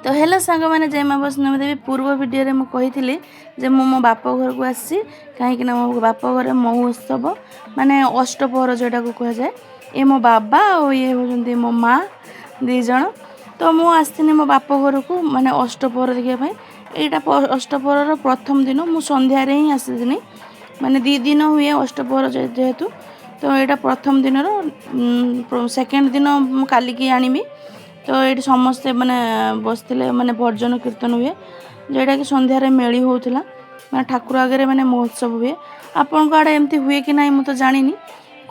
तो हेलो सांग मैंने जय माँ वैष्णवी देवी पूर्व वीडियो रे मुझे जे मो बाप घर को आसी कहीं मो बाप घर महोत्सव माने अष्टपहर जोटा को कह जाए ये मो बाबा और ये होती मो माँ दीज तो मु आसनी मो बाप घर को माने अष्टपहर देखापी यहाँ अष्टपहर प्रथम दिन मु संध्यार ही आसनी माने 2 दिन हुए अष्टपहर जेहेतु तो यहाँ प्रथम दिन सेकेंड दिन कालिकी आनी तो ये समस्ते माने बसते माने भजन कीर्तन हुए जोटा कि संध्यारे मेली होता माने ठाकुर आगे माने महोत्सव हुए आपण आड़े एमती हुए कि ना मुझे जानी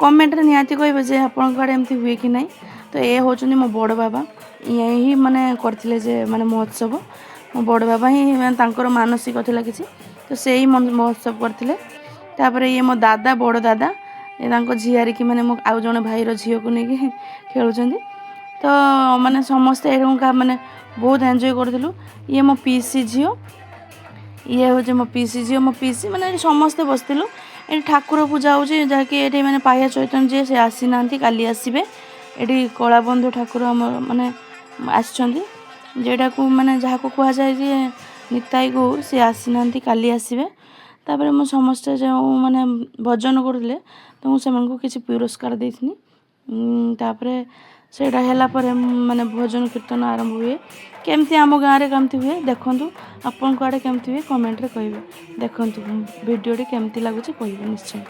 कमेंट रे निहाती कहबे जे आपण आड़े एमती हुए कि ना। तो ये होचुनी मो बड़ बाबा यही माने करथिले जे माने महोत्सव मो बड़ बाबा ही तांकर मानसिक थिला किछि तो से ही महोत्सव करथिले। तापर ये मो दादा बड़ दादा ये तांको झियारी की माने मो आउ जने भाई रो झियो को नेकी खेलुचंदी तो माने समस्ते का माने बहुत एंजॉय करथिलु। ये मो पीसी झियो ये हूँ मो पीसी झियो मो पीसी माने समस्ते बसथिलु ये ठाकुर पूजा होची जहाँकि ये माने पाया चैतन्य जी से आसी नांती काली आसीबे ये कलाबंधु ठाकुर माने आछंती जेटा को माने जहाँ को कह जाए जे निताई गौर से आसी नांती काली आसीबे। तापर मो समस्ते जो माने भजन करथिले तो मुझे को किसी पुरस्कार देथिनी। तापर सेटा हैला पर माने भजन कीर्तन आरंभ हुए केमती आम गाँव में केमती हुए देखंतु आपन को आड़े केमती हुए कमेंट रे कहिबे देखंतु वीडियो टी केमती लागुची कहिबे निश्चय।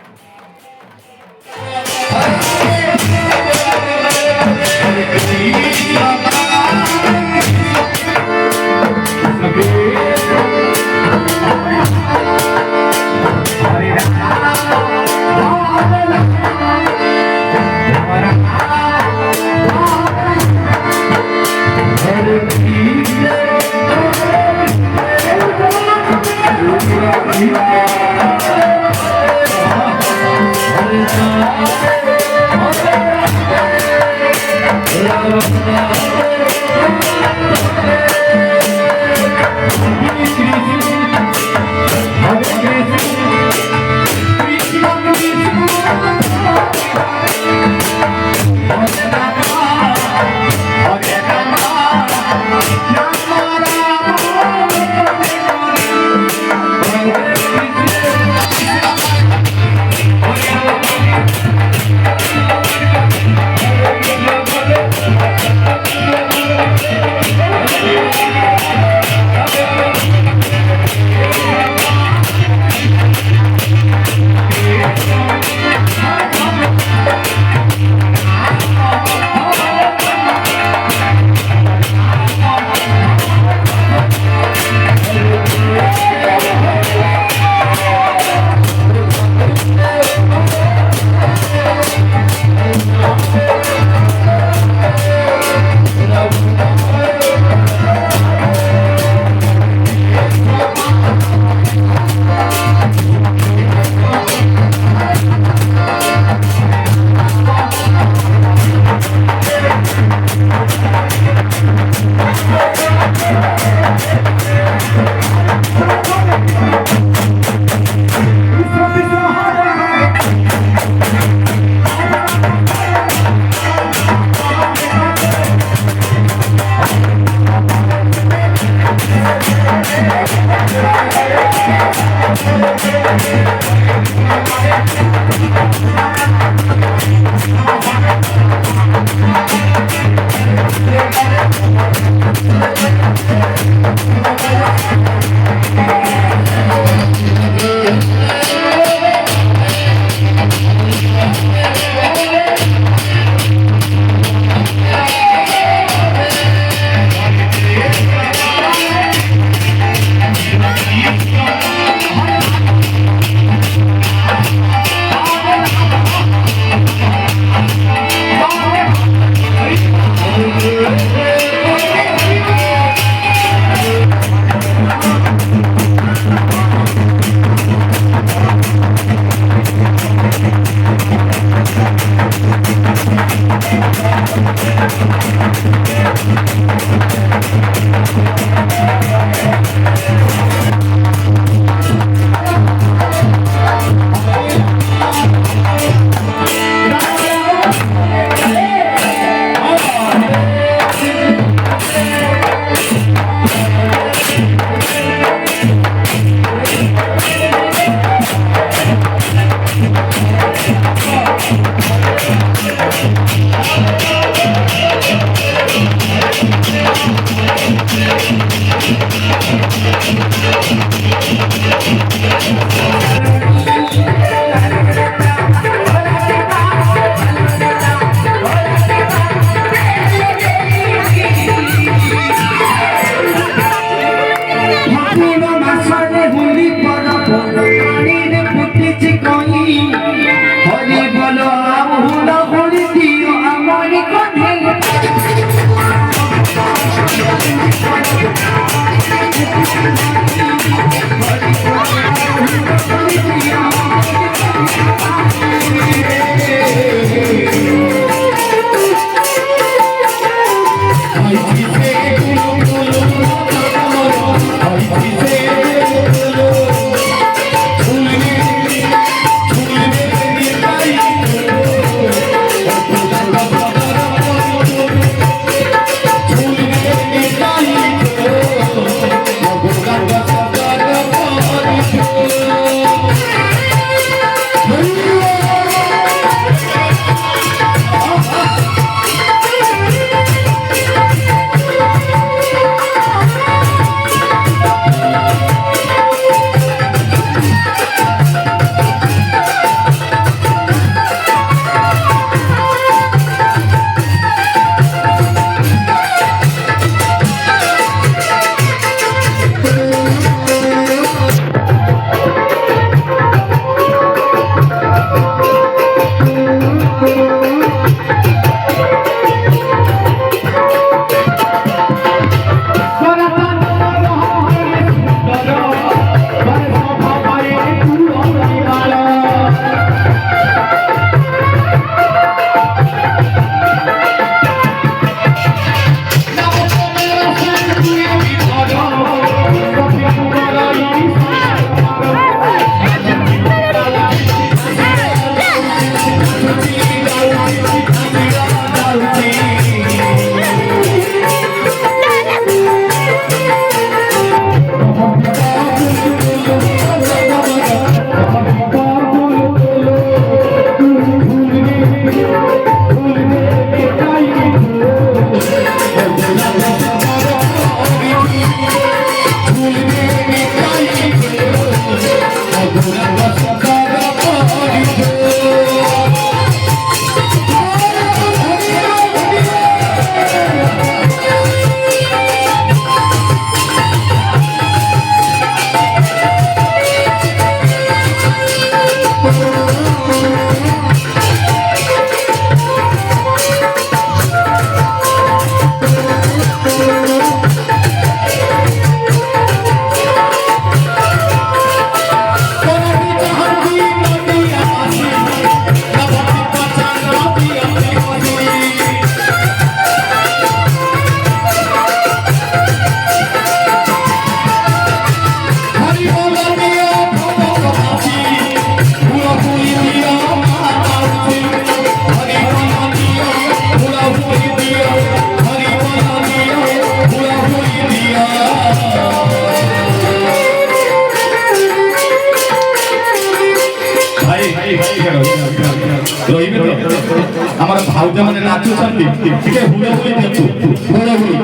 আমার ভাউজা মানে নাচুଛନ୍ତି ଟିକେ ହୁଳ ହୁଳି ଦିଅନ୍ତୁ ହୁଳ ହୁଳି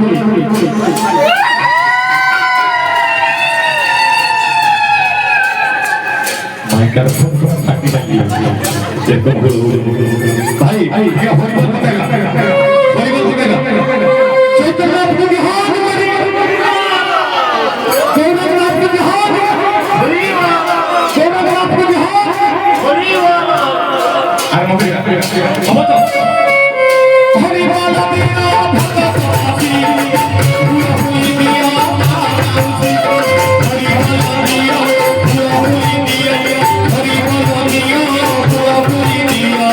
ମାଇକ୍ରୋଫୋନ ଫାଟି ଫାଟି ଦେଖ ହୁଳ ହୁଳି ଭାଇ ये ହରିବୋଲ ପକେଇଲା ହରିବୋଲ ପକେଇଲା ଚୈତନ୍ୟନାଥ को बिहार में चैतन्यनाथ को बिहार चैतन्यनाथ को बिहार अरे मम्मी अब तो हरिबोल दिया भक्त साथी पूरा हुई दिया हरिबोल दिया पूरा हुई दिया हरिबोल दिया पूरा हुई दिया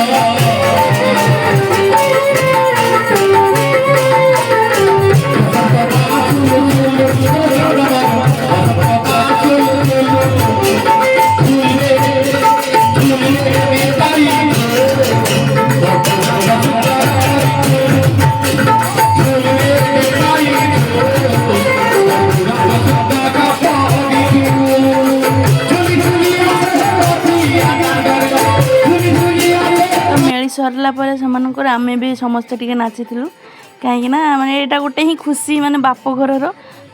सरला पर आमे भी समस्ते टिके नाचीलु कहीं माने एटा गोटे ही खुशी माने बाप घर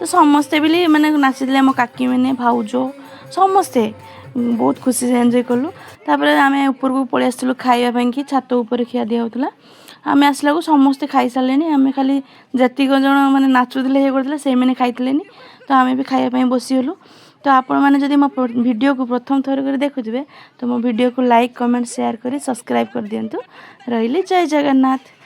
तो समस्ते भी माने नाचीले मो काकी मैंने भाउज समस्ते बहुत खुशी से एंजॉय कलु। तापर आम ऊपर को पलि आसलु खाइबा कि छात उपर खिया दिया होता। आम आसला को समस्ते खाई सारे आम खाली जतिक जन मैंने नाचुले ये करते से मैंने खाई तो आम भी खाइबा बसीगलु। तो आपण मैंने जब मो वीडियो को प्रथम थर कर देखुए तो मो वीडियो को लाइक कमेंट शेयर करी सब्सक्राइब कर दिंतु। रही जय जगन्नाथ।